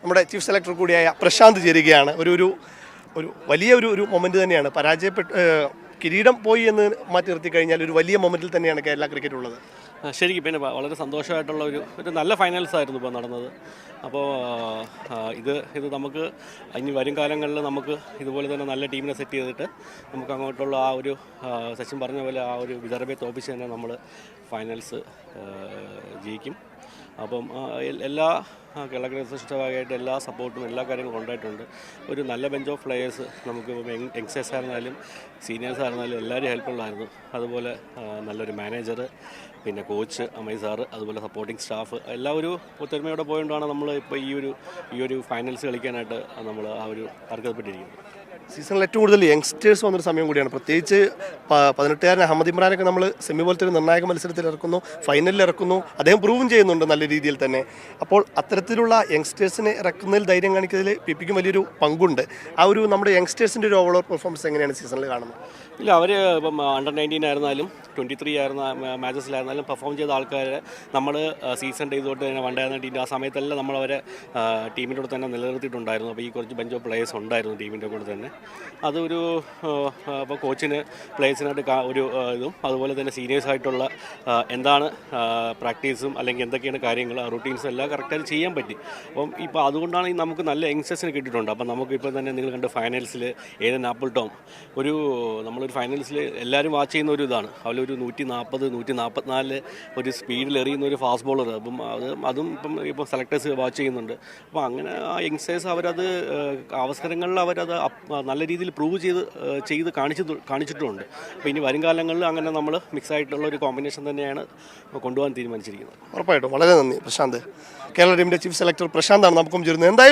നമ്മുടെ chief selector കൂടിയായ പ്രശാന്ത് ചേരുകയാണ്. ഒരു വലിയ ഒരു മൊമെന്റ് തന്നെയാണ്. കിരീടം പോയി എന്ന് മാറ്റി നിർത്തി കഴിഞ്ഞാൽ ഒരു വലിയ മൊമെന്റിൽ തന്നെയാണ് കേരള ക്രിക്കറ്റ് ഉള്ളത്. ശരിക്കും പിന്നെ വളരെ സന്തോഷമായിട്ടുള്ള ഒരു നല്ല ഫൈനൽസ് ആയിരുന്നു ഇപ്പോൾ നടന്നത്. അപ്പോൾ ഇത് നമുക്ക് ഇനി വരും കാലങ്ങളിൽ നമുക്ക് ഇതുപോലെ തന്നെ നല്ല ടീമിനെ സെറ്റ് ചെയ്തിട്ട് നമുക്ക് അങ്ങോട്ടുള്ള ആ ഒരു സച്ചിൻ പറഞ്ഞ പോലെ ആ ഒരു വിദർഭയെ തോപ്പിച്ച് തന്നെ നമ്മൾ ഫൈനൽസ് ജയിക്കും. അപ്പം എല്ലാ കേരള ക്രിക്കറ്റ് ഭാഗമായിട്ട് എല്ലാ സപ്പോർട്ടും എല്ലാ കാര്യങ്ങളും ഉണ്ടായിട്ടുണ്ട്. ഒരു നല്ല ബെഞ്ച് ഓഫ് പ്ലെയേഴ്സ് നമുക്ക് യങ്സ്റ്റേഴ്സ് ആയിരുന്നാലും സീനിയേഴ്സ് ആയിരുന്നാലും എല്ലാവരും ഹെൽപ്പുള്ളായിരുന്നു. അതുപോലെ നല്ലൊരു മാനേജർ, പിന്നെ കോച്ച് അമൈ സാറ്, അതുപോലെ സപ്പോർട്ടിംഗ് സ്റ്റാഫ് എല്ലാം ഒരു ഒത്തൊരുമയോടെ പോയതുകൊണ്ടാണ് നമ്മൾ ഇപ്പോൾ ഈ ഒരു ഫൈനൽസ് കളിക്കാനായിട്ട് നമ്മൾ ആ ഒരു അർഹതപ്പെട്ടിരിക്കുന്നത്. സീസണിൽ ഏറ്റവും കൂടുതൽ യങ്സ്റ്റേഴ്സ് വന്നൊരു സമയം കൂടിയാണ്. പ്രത്യേകിച്ച് 18-കാരൻ അഹമ്മദ് ഇമ്രാനൊക്കെ നമ്മൾ സെമി പോലത്തെ ഒരു നിർണായക മത്സരത്തിൽ ഇറക്കുന്നു, ഫൈനലിൽ ഇറക്കുന്നു. അദ്ദേഹം പ്രൂവും ചെയ്യുന്നുണ്ട് നല്ല രീതിയിൽ തന്നെ. അപ്പോൾ അത്തരത്തിലുള്ള യങ്സ്റ്റേഴ്സിനെ ഇറക്കുന്നതിൽ ധൈര്യം കാണിക്കുന്നതിൽ പിക്കും വലിയൊരു പങ്കുണ്ട്. ആ ഒരു നമ്മുടെ യങ്സ്റ്റേഴ്സിൻ്റെ ഒരു ഓവറോൾ പെർഫോമൻസ് എങ്ങനെയാണ് സീസണിൽ കാണുന്നത്? ഇല്ല, അവർ ഇപ്പം അണ്ടർ-19 ആയിരുന്നാലും 23 ആയിരുന്ന മാച്ചസിലായിരുന്നാലും പെർഫോം ചെയ്ത ആൾക്കാരെ നമ്മൾ സീസൺ ചെയ്തുകൊണ്ട് തന്നെ വണ്ടായിരുന്ന ടീം ആ സമയത്തെല്ലാം നമ്മളവരെ ടീമിൻ്റെ കൂടെ തന്നെ നിലനിർത്തിയിട്ടുണ്ടായിരുന്നു. അപ്പോൾ ഈ കുറച്ച് ബെഞ്ച് ഓഫ് പ്ലേയേഴ്സ് ഉണ്ടായിരുന്നു ടീമിൻ്റെ കൂടെ തന്നെ. അതൊരു അപ്പോൾ കോച്ചിന് പ്ലേയേഴ്സിനായിട്ട് ഒരു ഇതും അതുപോലെ തന്നെ സീനിയേഴ്സായിട്ടുള്ള എന്താണ് പ്രാക്ടീസും അല്ലെങ്കിൽ എന്തൊക്കെയാണ് കാര്യങ്ങൾ റുട്ടീൻസും എല്ലാം കറക്റ്റായിട്ട് ചെയ്യാൻ പറ്റി. അപ്പം ഇപ്പോൾ അതുകൊണ്ടാണ് നമുക്ക് നല്ല യങ്സ്റ്റേഴ്സിന് കിട്ടിയിട്ടുണ്ട്. അപ്പം നമുക്കിപ്പോൾ തന്നെ നിങ്ങൾ കണ്ട് ഫൈനൽസിൽ ഏതൻ ആപ്പിൾ ടോം നമ്മളൊരു ഫൈനൽസിൽ എല്ലാവരും വാച്ച് ചെയ്യുന്ന ഒരു ഇതാണ്. അതിലൊരു 140, 144 ഒരു സ്പീഡിൽ എറിയുന്ന ഒരു ഫാസ്റ്റ് ബോളർ. അപ്പം അതും ഇപ്പം സെലക്ടേഴ്സ് വാച്ച് ചെയ്യുന്നുണ്ട്. അപ്പോൾ അങ്ങനെ ആ യങ്സ്റ്റേഴ്സ് അവരത് അവസരങ്ങളിൽ അവരത് നല്ല രീതിയിൽ പ്രൂവ് ചെയ്ത് കാണിച്ചിട്ടുമുണ്ട്. അപ്പോൾ ഇനി വരും കാലങ്ങളിൽ അങ്ങനെ നമ്മൾ മിക്സ് ആയിട്ടുള്ള ഒരു കോമ്പിനേഷൻ തന്നെയാണ് കൊണ്ടുപോകാൻ തീരുമാനിച്ചിരിക്കുന്നത്. ഉറപ്പായിട്ടും വളരെ നന്ദി പ്രശാന്ത്. കേരള ടീമിൻ്റെ ചീഫ് സെലക്ടർ പ്രശാന്താണ് നമുക്കും ചേരുന്നത്. എന്തായാലും